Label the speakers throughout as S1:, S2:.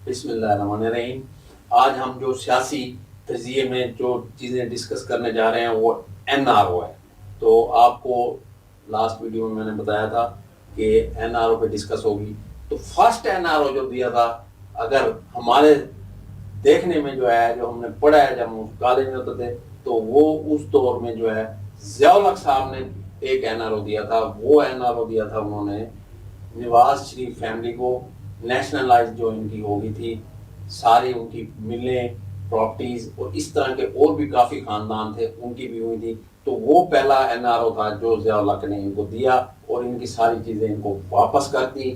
S1: بسم اللہ الرحمن الرحیم۔ آج ہم جو سیاسی تجزیے میں جو چیزیں ڈسکس کرنے جا رہے ہیں وہ این آر او ہے۔ تو آپ کو لاسٹ ویڈیو میں نے بتایا تھا کہ این آر او پہ ڈسکس ہوگی۔ تو فرسٹ این آر او جو دیا تھا، اگر ہمارے دیکھنے میں جو ہے، جو ہم نے پڑھا ہے جب ہم کالج میں ہوتے تھے، تو وہ اس دور میں جو ہے ضیاء الحق صاحب نے ایک این آر او دیا تھا۔ وہ این آر او دیا تھا انہوں نے نواز شریف فیملی کو، نیشنلائز جو ان کی ہو گئی تھی، ساری ان کی ملیں، پراپرٹیز اور اس طرح کے اور بھی کافی خاندان تھے، ان کی بھی ہوئی تھی۔ تو وہ پہلا این آر او تھا جو ضیاء الحق نے ان کو دیا، اور ان کی ساری چیزیں ان کو واپس کر دی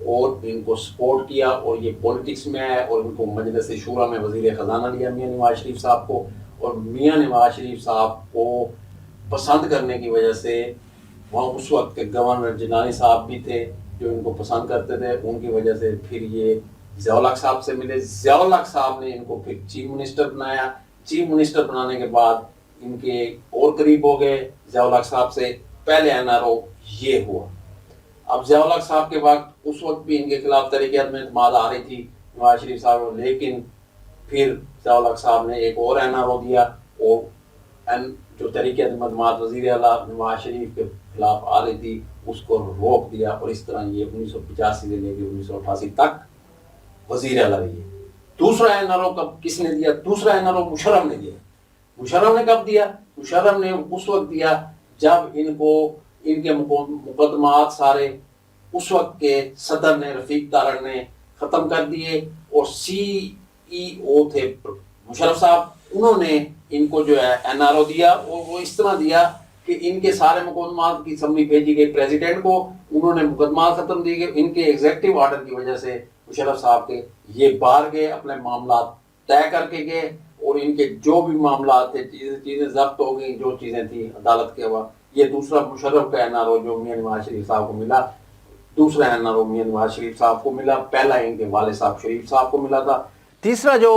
S1: اور ان کو سپورٹ کیا، اور یہ پولیٹکس میں آئے اور ان کو مجلس شورا میں وزیر خزانہ لیا میاں نواز شریف صاحب کو۔ اور میاں نواز شریف صاحب کو پسند کرنے کی وجہ سے وہاں اس وقت کے گورنر جیلانی صاحب بھی تھے جو ان کو پسند کرتے تھے، ان کی وجہ سے پھر یہ ضیاء الحق صاحب سے ملے۔ ضیاء الحق صاحب نے ان کو پھر چیف منسٹر بنایا۔ چیف منسٹر بنانے کے بعد ان کے اور قریب ہو گئے ضیاء الحق صاحب سے۔ پہلے این آر او یہ ہوا۔ اب ضیاء الحق صاحب کے وقت اس وقت بھی ان کے خلاف تحریک عدم اعتماد آ رہی تھی نواز شریف صاحب، لیکن پھر ضیاء الحق صاحب نے ایک اور این آر او دیا، اور جو تحریک عدم اعتماد وزیر اعلیٰ نواز شریف کے خلاف آ رہی تھی اس کو روک دیا، اور اس طرح یہ 1985 سے لے کے 1988 تک وزیر اعلیٰ رہی ہے۔ دوسرا این آر او کب کس نے دیا؟ دوسرا این آر او مشرف نے دیا۔ مشرف نے کب دیا؟ مشرف نے اس وقت دیا جب ان کے مقدمات سارے اس وقت کے صدر نے، رفیق تارڑ نے ختم کر دیے، اور سی ای او تھے مشرف صاحب، انہوں نے ان کو جو ہے این آر او دیا، اور وہ اس طرح دیا کہ ان کے سارے مقدمات کی سمری بھیجی گئی پریزیڈنٹ کو، انہوں نے مقدمات ختم دی گئے۔ ان کے ایگزیکٹو آرڈر کی وجہ سے مشرف صاحب کے یہ باہر گئے، اپنے معاملات طے کر کے گئے، اور ان کے جو بھی معاملات تھے چیزیں ضبط ہو گئیں، جو چیزیں تھیں عدالت کے ہوا۔ یہ دوسرا مشرف کا این آر او جو میاں نواز شریف صاحب کو ملا، دوسرا N R O Mian Nawaz Sharif صاحب کو ملا، پہلا ان کے والد صاحب شریف صاحب کو ملا تھا۔ تیسرا جو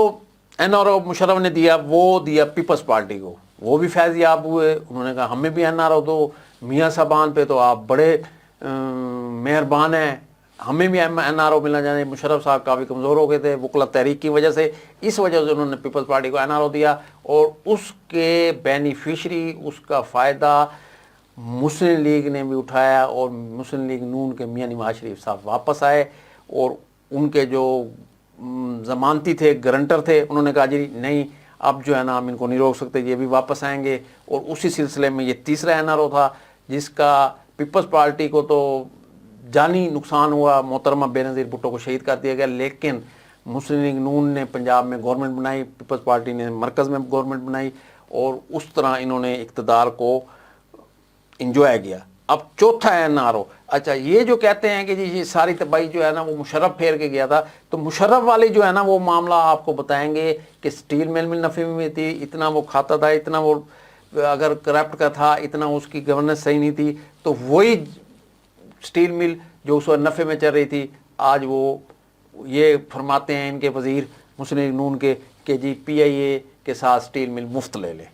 S1: این آر او مشرف نے دیا وہ دیا پیپلز پارٹی کو۔ وہ بھی فیض یاب ہوئے، انہوں نے کہا ہمیں بھی این آر او دو، میاں صاحبان پہ تو آپ بڑے مہربان ہیں، ہمیں بھی این آر او ملنا چاہیے۔ مشرف صاحب کافی کمزور ہو گئے تھے وکلت تحریک کی وجہ سے، اس وجہ سے انہوں نے پیپلز پارٹی کو این آر او دیا، اور اس کے بینیفیشری، اس کا فائدہ مسلم لیگ نے بھی اٹھایا، اور مسلم لیگ نون کے میاں نواز شریف صاحب واپس آئے، اور ان کے جو ضمانتی تھے، گارنٹر تھے، انہوں نے کہا جی نہیں اب جو ہے نا ہم ان کو نہیں روک سکتے، یہ بھی واپس آئیں گے۔ اور اسی سلسلے میں یہ تیسرا این آر او تھا جس کا پیپلز پارٹی کو تو جانی نقصان ہوا، محترمہ بے نظیر بھٹو کو شہید کر دیا گیا، لیکن مسلم لیگ نون نے پنجاب میں گورنمنٹ بنائی، پیپلز پارٹی نے مرکز میں گورنمنٹ بنائی، اور اس طرح انہوں نے اقتدار کو انجوائے کیا۔ اب چوتھا این آر او، اچھا یہ جو کہتے ہیں کہ جی یہ ساری تباہی جو ہے نا وہ مشرف پھیر کے گیا تھا، تو مشرف والی جو ہے نا وہ معاملہ آپ کو بتائیں گے کہ سٹیل مل میں نفع میں تھی، اتنا وہ کھاتا تھا، اتنا وہ اگر کرپٹ کا تھا، اتنا اس کی گورننس صحیح نہیں تھی، تو وہی سٹیل مل جو اس وقت نفع میں چل رہی تھی، آج وہ یہ فرماتے ہیں ان کے وزیر مسلم لیگ نون کے کہ جی پی آئی اے کے ساتھ سٹیل مل مفت لے لے،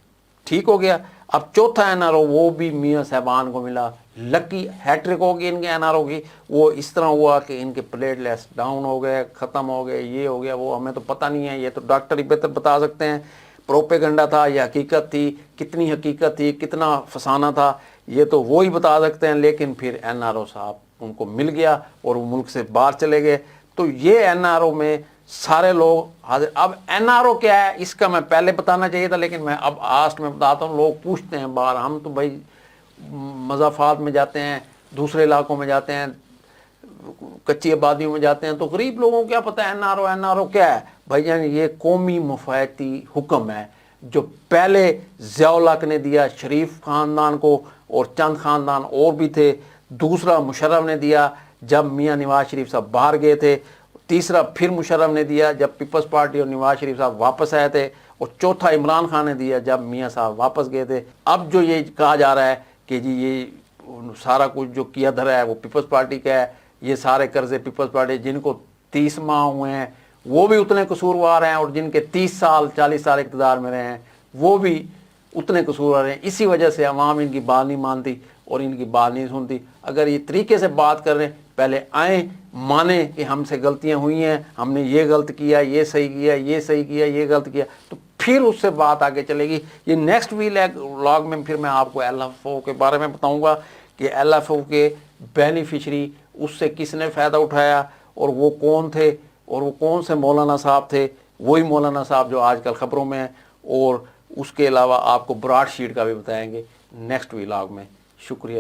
S1: ٹھیک ہو گیا۔ اب چوتھا این آر او وہ بھی میاں صاحبان کو ملا، لکی ہیٹرک ہوگی ان کے این آر او کی۔ وہ اس طرح ہوا کہ ان کے پلیٹ لیس ڈاؤن ہو گئے، ختم ہو گئے، یہ ہو گیا، وہ ہمیں تو پتہ نہیں ہے، یہ تو ڈاکٹر ہی بہتر بتا سکتے ہیں، پروپیگنڈا تھا یا حقیقت تھی، کتنی حقیقت تھی، کتنا فسانہ تھا، یہ تو وہی بتا سکتے ہیں۔ لیکن پھر این آر او صاحب ان کو مل گیا اور وہ ملک سے باہر چلے گئے۔ تو یہ این آر او میں سارے لوگ حاضر۔ اب این آر او کیا ہے اس کا میں پہلے بتانا چاہیے تھا، لیکن میں اب آسٹ میں بتاتا ہوں۔ لوگ پوچھتے ہیں باہر، ہم تو بھائی مضافات میں جاتے ہیں، دوسرے علاقوں میں جاتے ہیں، کچی آبادیوں میں جاتے ہیں، تو غریب لوگوں کو کیا پتہ ہے این آر او کیا ہے؟ بھائی جان یہ قومی مفاداتی حکم ہے جو پہلے ضیاء الحق نے دیا شریف خاندان کو، اور چند خاندان اور بھی تھے۔ دوسرا مشرف نے دیا جب میاں نواز شریف صاحب باہر گئے تھے۔ تیسرا پھر مشرف نے دیا جب پیپلز پارٹی اور نواز شریف صاحب واپس آئے تھے، اور چوتھا عمران خان نے دیا جب میاں صاحب واپس گئے تھے۔ اب جو یہ کہا جا رہا ہے کہ جی یہ سارا کچھ جو کیا دھرا ہے وہ پیپلز پارٹی کا ہے، یہ سارے قرضے پیپلز پارٹی، جن کو 30 ماہ ہوئے ہیں وہ بھی اتنے قصوروار ہیں، اور جن کے 30 سال 40 سال اقتدار میں رہے ہیں وہ بھی اتنے قصوروار ہیں۔ اسی وجہ سے عوام ان کی بات نہیں مانتی اور ان کی بات نہیں سنتی۔ اگر یہ طریقے سے بات کر رہے ہیں پہلے آئیں، مانیں کہ ہم سے غلطیاں ہوئی ہیں، ہم نے یہ غلط کیا، یہ صحیح کیا، یہ صحیح کیا، یہ غلط کیا، تو پھر اس سے بات آگے چلے گی۔ یہ نیکسٹ ولاگ میں پھر میں آپ کو ایل ایف او کے بارے میں بتاؤں گا کہ ایل ایف او کے بینیفیشری، اس سے کس نے فائدہ اٹھایا اور وہ کون تھے، اور وہ کون سے مولانا صاحب تھے، وہی مولانا صاحب جو آج کل خبروں میں ہیں، اور اس کے علاوہ آپ کو براڈ شیٹ کا بھی بتائیں گے نیکسٹ ولاگ میں۔ شکریہ۔